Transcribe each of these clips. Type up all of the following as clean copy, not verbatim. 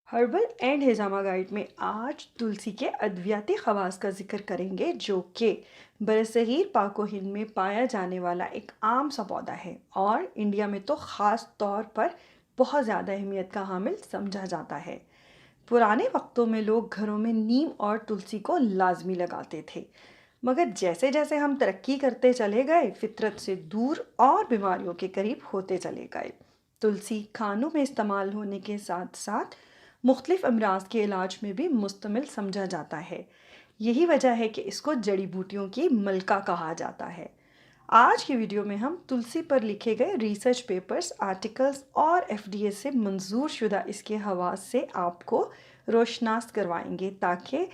Herbal and hijama guide में आज तुलसी के अद्वितीय खवास का जिक्र करेंगे, जो कि बरसगीर पाक व हिंद में पाया जाने वाला एक आम सा पौधा है और इंडिया में तो ख़ास तौर पर बहुत ज़्यादा अहमियत का हामिल समझा जाता है। पुराने वक्तों में लोग घरों में नीम और तुलसी को लाजमी लगाते थे, मगर जैसे जैसे हम तरक्की करते चले गए, फितरत से दूर और बीमारियों के करीब होते चले गए। तुलसी खानों में इस्तेमाल होने के साथ साथ मुख्तलिफ अमराज के इलाज में भी मुस्तमिल समझा जाता है। यही वजह है कि इसको जड़ी बूटियों की मलका कहा जाता है। आज की वीडियो में हम तुलसी पर लिखे गए रिसर्च पेपर्स, आर्टिकल्स और FDA से मंजूर शुदा इसके हवास से आपको रोशनास करवाएंगे, ताकि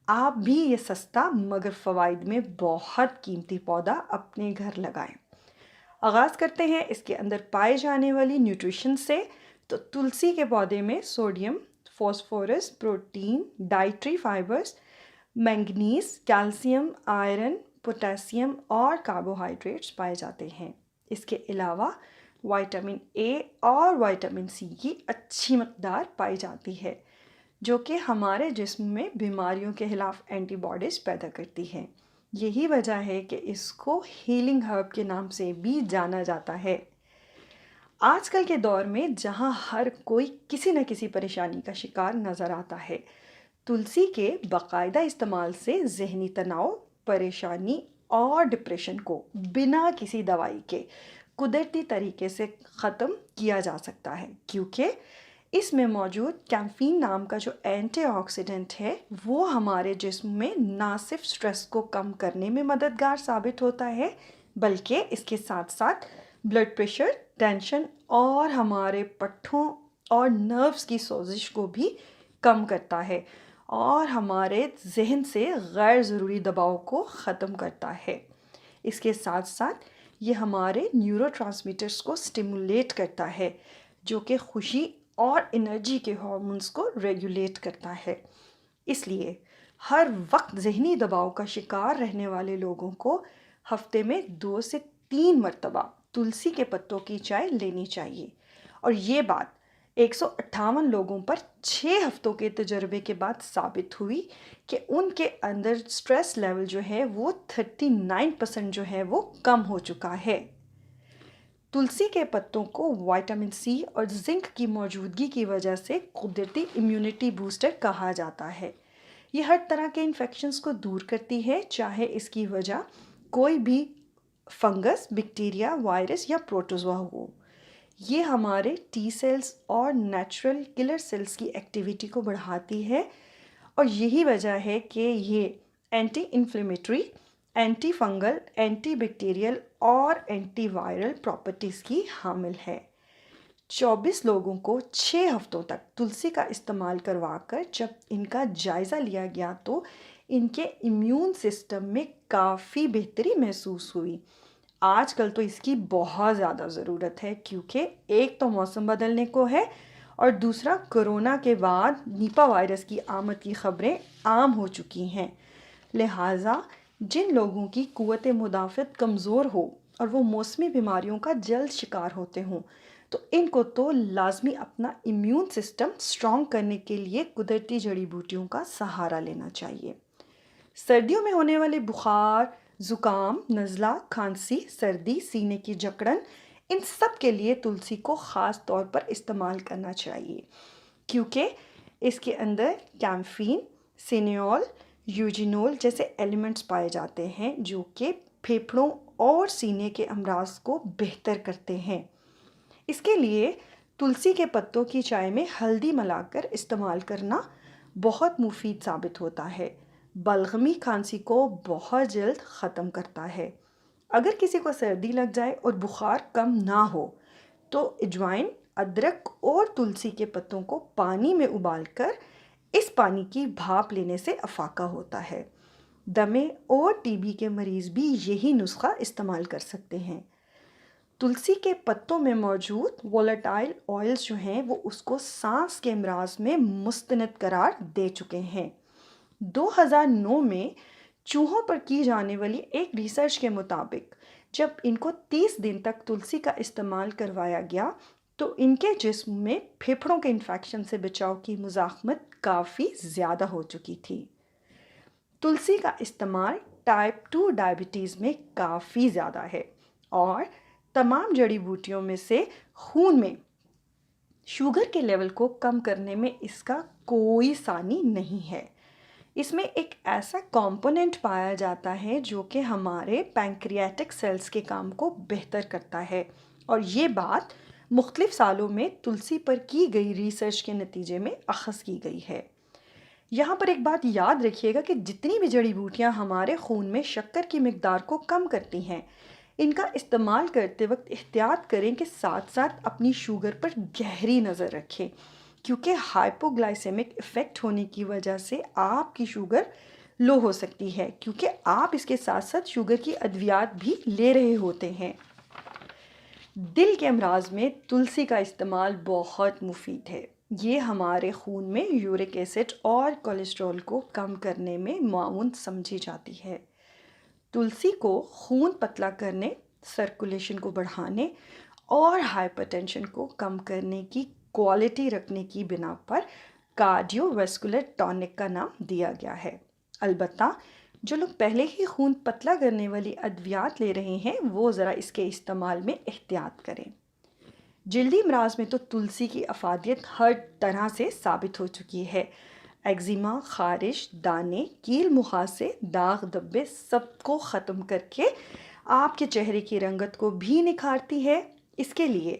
आप भी ये सस्ता मगर फ़वाइद में बहुत कीमती पौधा अपने घर लगाएं। आगाज़ करते हैं इसके अंदर पाए जाने वाली न्यूट्रिशन से। तो तुलसी के पौधे में sodium, phosphorus, protein, dietary fibres, manganese, calcium, iron, potassium और कार्बोहाइड्रेट्स पाए जाते हैं। इसके अलावा विटामिन ए और विटामिन सी की अच्छी मकदार पाई जाती है, जो कि हमारे जिस्म में बीमारियों के खिलाफ एंटीबॉडीज़ पैदा करती है। यही वजह है कि इसको हीलिंग हर्ब के नाम से भी जाना जाता है। आजकल के दौर में जहां हर कोई किसी न किसी परेशानी का शिकार नज़र आता है, तुलसी के बाकायदा इस्तेमाल से ज़हनी तनाव, परेशानी और डिप्रेशन को बिना किसी दवाई के कुदरती तरीके से ख़त्म किया जा सकता है, क्योंकि इसमें मौजूद कैम्फीन नाम का जो एंटीऑक्सीडेंट है, वो हमारे जिस्म में ना सिर्फ स्ट्रेस को कम करने में मददगार साबित होता है, बल्कि इसके साथ साथ ब्लड प्रेशर, टेंशन और हमारे पट्ठों और नर्व्स की सोजिश को भी कम करता है और हमारे जहन से गैर ज़रूरी दबाव को ख़त्म करता है। इसके साथ साथ ये हमारे न्यूरोट्रांसमीटर्स को स्टिमुलेट करता है, जो कि खुशी और एनर्जी के हार्मोन्स को रेगुलेट करता है। इसलिए हर वक्त ज़हनी दबाव का शिकार रहने वाले लोगों को हफ्ते में 2 से 3 मरतबा तुलसी के पत्तों की चाय लेनी चाहिए। और ये बात 158 लोगों पर 6 हफ्तों के तजर्बे के बाद साबित हुई कि उनके अंदर स्ट्रेस लेवल जो है वो 39% जो है वो कम हो चुका है। तुलसी के पत्तों को विटामिन सी और जिंक की मौजूदगी की वजह से कुदरती इम्यूनिटी बूस्टर कहा जाता है। ये हर तरह के इन्फेक्शंस को दूर करती है, चाहे इसकी वजह कोई भी फंगस, बैक्टीरिया, वायरस या प्रोटोजोआ हो। ये हमारे टी सेल्स और नेचुरल किलर सेल्स की एक्टिविटी को बढ़ाती है और यही वजह है कि ये anti inflammatory, anti fungal, anti bacterial और एंटी वायरल प्रॉपर्टीज़ की हामिल है। 24 लोगों को 6 हफ्तों तक तुलसी का इस्तेमाल करवाकर जब इनका जायज़ा लिया गया, तो इनके इम्यून सिस्टम में काफ़ी बेहतरी महसूस हुई। आजकल तो इसकी बहुत ज़्यादा ज़रूरत है, क्योंकि एक तो मौसम बदलने को है और दूसरा कोरोना के बाद निपा वायरस की आमद की ख़बरें आम हो चुकी हैं। लिहाजा जिन लोगों की कुव्वत मुदाफ़त कमज़ोर हो और वो मौसमी बीमारियों का जल्द शिकार होते हों, तो इनको तो लाजमी अपना इम्यून सिस्टम स्ट्रॉन्ग करने के लिए कुदरती जड़ी बूटियों का सहारा लेना चाहिए। सर्दियों में होने वाले बुखार, ज़ुकाम, नज़ला, खांसी, सर्दी, सीने की जकड़न, इन सब के लिए तुलसी को ख़ास तौर पर इस्तेमाल करना चाहिए, क्योंकि इसके अंदर कैम्फीन, सिनेॉल, यूजिनोल जैसे एलिमेंट्स पाए जाते हैं, जो कि फेफड़ों और सीने के अमराज को बेहतर करते हैं। इसके लिए तुलसी के पत्तों की चाय में हल्दी मिलाकर इस्तेमाल करना बहुत मुफीद साबित होता है। बलगमी खांसी को बहुत जल्द ख़त्म करता है। अगर किसी को सर्दी लग जाए और बुखार कम ना हो, तो अजवाइन, अदरक और तुलसी के पत्तों को पानी में उबालकर इस पानी की भाप लेने से अफाका होता है। दमे और टीबी के मरीज़ भी यही नुस्खा इस्तेमाल कर सकते हैं। तुलसी के पत्तों में मौजूद वोलेटाइल ऑयल्स जो हैं, वो उसको सांस के अमराज में मुस्तनद करार दे चुके हैं। 2009 में चूहों पर की जाने वाली एक रिसर्च के मुताबिक जब इनको 30 दिन तक तुलसी का इस्तेमाल करवाया गया, تو ان کے جسم میں پھیپھڑوں کے انفیکشن سے بچاؤ کی مزاحمت کافی زیادہ ہو چکی تھی۔ تلسی کا استعمال ٹائپ 2 ڈائبٹیز میں کافی زیادہ ہے اور تمام جڑی بوٹیوں میں سے خون میں شوگر کے لیول کو کم کرنے میں اس کا کوئی ثانی نہیں ہے۔ اس میں ایک ایسا کمپوننٹ پایا جاتا ہے جو کہ ہمارے پینکریاٹک سیلز کے کام کو بہتر کرتا ہے، اور یہ بات مختلف سالوں میں تلسی پر کی گئی ریسرچ کے نتیجے میں اخذ کی گئی ہے۔ یہاں پر ایک بات یاد رکھیے گا کہ جتنی بھی جڑی بوٹیاں ہمارے خون میں شکر کی مقدار کو کم کرتی ہیں، ان کا استعمال کرتے وقت احتیاط کریں کہ ساتھ ساتھ اپنی شوگر پر گہری نظر رکھیں، کیونکہ ہائپوگلائسیمک ایفیکٹ ہونے کی وجہ سے آپ کی شوگر لو ہو سکتی ہے، کیونکہ آپ اس کے ساتھ ساتھ شوگر کی ادویات بھی لے رہے ہوتے ہیں۔ دل کے امراض میں تلسی کا استعمال بہت مفید ہے۔ یہ ہمارے خون میں یورک ایسڈ اور کولیسٹرول کو کم کرنے میں معاون سمجھی جاتی ہے۔ تلسی کو خون پتلا کرنے، سرکولیشن کو بڑھانے اور ہائپر ٹینشن کو کم کرنے کی کوالٹی رکھنے کی بنا پر کارڈیو ویسکولر ٹونک کا نام دیا گیا ہے۔ البتہ جو لوگ پہلے ہی خون پتلا کرنے والی ادویات لے رہے ہیں وہ ذرا اس کے استعمال میں احتیاط کریں۔ جلدی امراض میں تو تلسی کی افادیت ہر طرح سے ثابت ہو چکی ہے۔ ایگزیما، خارش، دانے، کیل مہاسے، داغ دھبے سب کو ختم کر کے آپ کے چہرے کی رنگت کو بھی نکھارتی ہے۔ اس کے لیے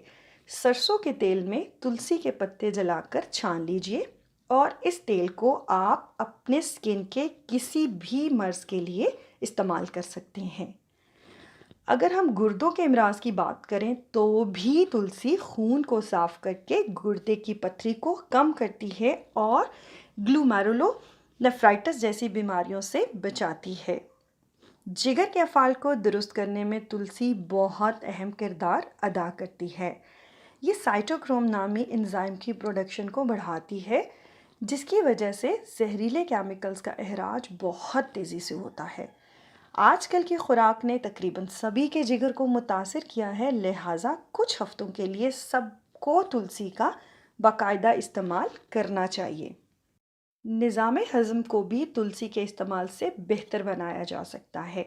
سرسوں کے تیل میں تلسی کے پتے جلا کر چھان لیجئے، اور اس تیل کو آپ اپنے سکن کے کسی بھی مرض کے لیے استعمال کر سکتے ہیں۔ اگر ہم گردوں کے امراض کی بات کریں تو بھی تلسی خون کو صاف کر کے گردے کی پتھری کو کم کرتی ہے اور گلومیرولو نیفرائٹس جیسی بیماریوں سے بچاتی ہے۔ جگر کے افعال کو درست کرنے میں تلسی بہت اہم کردار ادا کرتی ہے۔ یہ سائٹوکروم نامی انزائم کی پروڈکشن کو بڑھاتی ہے، جس کی وجہ سے زہریلے کیمیکلز کا اخراج بہت تیزی سے ہوتا ہے۔ آج کل کی خوراک نے تقریباً سبھی کے جگر کو متاثر کیا ہے، لہٰذا کچھ ہفتوں کے لیے سب کو تلسی کا باقاعدہ استعمال کرنا چاہیے۔ نظام ہضم کو بھی تلسی کے استعمال سے بہتر بنایا جا سکتا ہے۔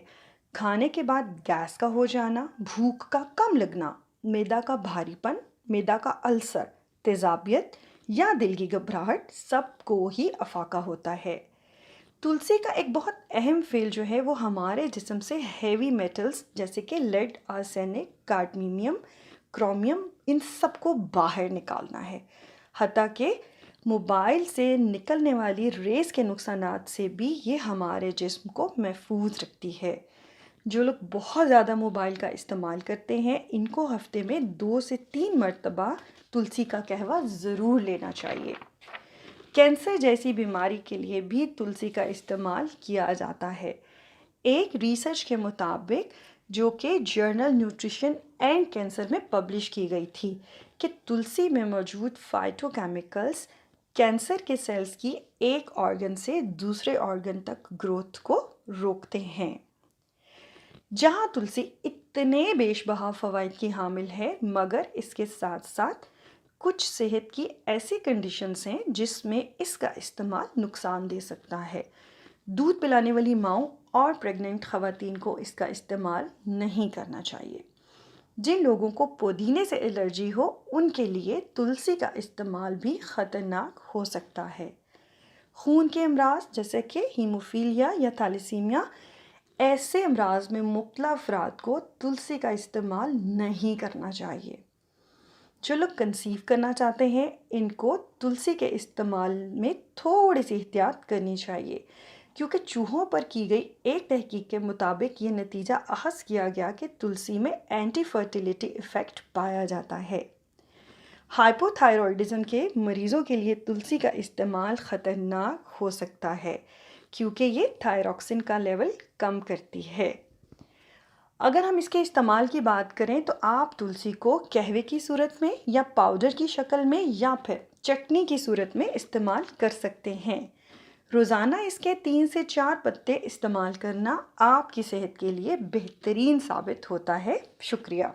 کھانے کے بعد گیس کا ہو جانا، بھوک کا کم لگنا، معدہ کا بھاری پن، معدہ کا السر، تیزابیت یا دل کی گھبراہٹ سب کو ہی افاقہ ہوتا ہے۔ تلسی کا ایک بہت اہم فعل جو ہے وہ ہمارے جسم سے ہیوی میٹلز جیسے کہ لیڈ، آرسینک، کاڈمیم، کرومیم ان سب کو باہر نکالنا ہے۔ حتیٰ کہ موبائل سے نکلنے والی ریز کے نقصانات سے بھی یہ ہمارے جسم کو محفوظ رکھتی ہے۔ جو لوگ بہت زیادہ موبائل کا استعمال کرتے ہیں ان کو ہفتے میں 2 سے 3 مرتبہ تلسی کا قہوہ ضرور لینا چاہیے۔ کینسر جیسی بیماری کے لیے بھی تلسی کا استعمال کیا جاتا ہے۔ ایک ریسرچ کے مطابق جو کہ جرنل نیوٹریشن اینڈ کینسر میں پبلش کی گئی تھی کہ تلسی میں موجود فائٹو کیمیکلز کینسر کے سیلز کی ایک آرگن سے دوسرے آرگن تک گروتھ کو روکتے ہیں۔ جہاں تلسی اتنے بیش بہا فوائد کی حامل ہے، مگر اس کے ساتھ ساتھ کچھ صحت کی ایسی کنڈیشنز ہیں جس میں اس کا استعمال نقصان دے سکتا ہے۔ دودھ پلانے والی ماؤں اور پریگننٹ خواتین کو اس کا استعمال نہیں کرنا چاہیے۔ جن لوگوں کو پودینے سے الرجی ہو ان کے لیے تلسی کا استعمال بھی خطرناک ہو سکتا ہے۔ خون کے امراض جیسے کہ ہیموفیلیا یا تھیلیسیمیا، ایسے امراض میں مبتلا افراد کو تلسی کا استعمال نہیں کرنا چاہیے۔ جو لوگ کنسیو کرنا چاہتے ہیں ان کو تلسی کے استعمال میں تھوڑی سی احتیاط کرنی چاہیے، کیونکہ چوہوں پر کی گئی ایک تحقیق کے مطابق یہ نتیجہ اخذ کیا گیا کہ تلسی میں اینٹی فرٹیلیٹی ایفیکٹ پایا جاتا ہے۔ ہائپو تھائرائیڈزم کے مریضوں کے لیے تلسی کا استعمال خطرناک ہو سکتا ہے، کیونکہ یہ تھائراکسین کا لیول کم کرتی ہے۔ اگر ہم اس کے استعمال کی بات کریں تو آپ تلسی کو قہوے کی صورت میں یا پاؤڈر کی شکل میں یا پھر چٹنی کی صورت میں استعمال کر سکتے ہیں۔ روزانہ اس کے 3 سے 4 پتے استعمال کرنا آپ کی صحت کے لیے بہترین ثابت ہوتا ہے۔ شکریہ۔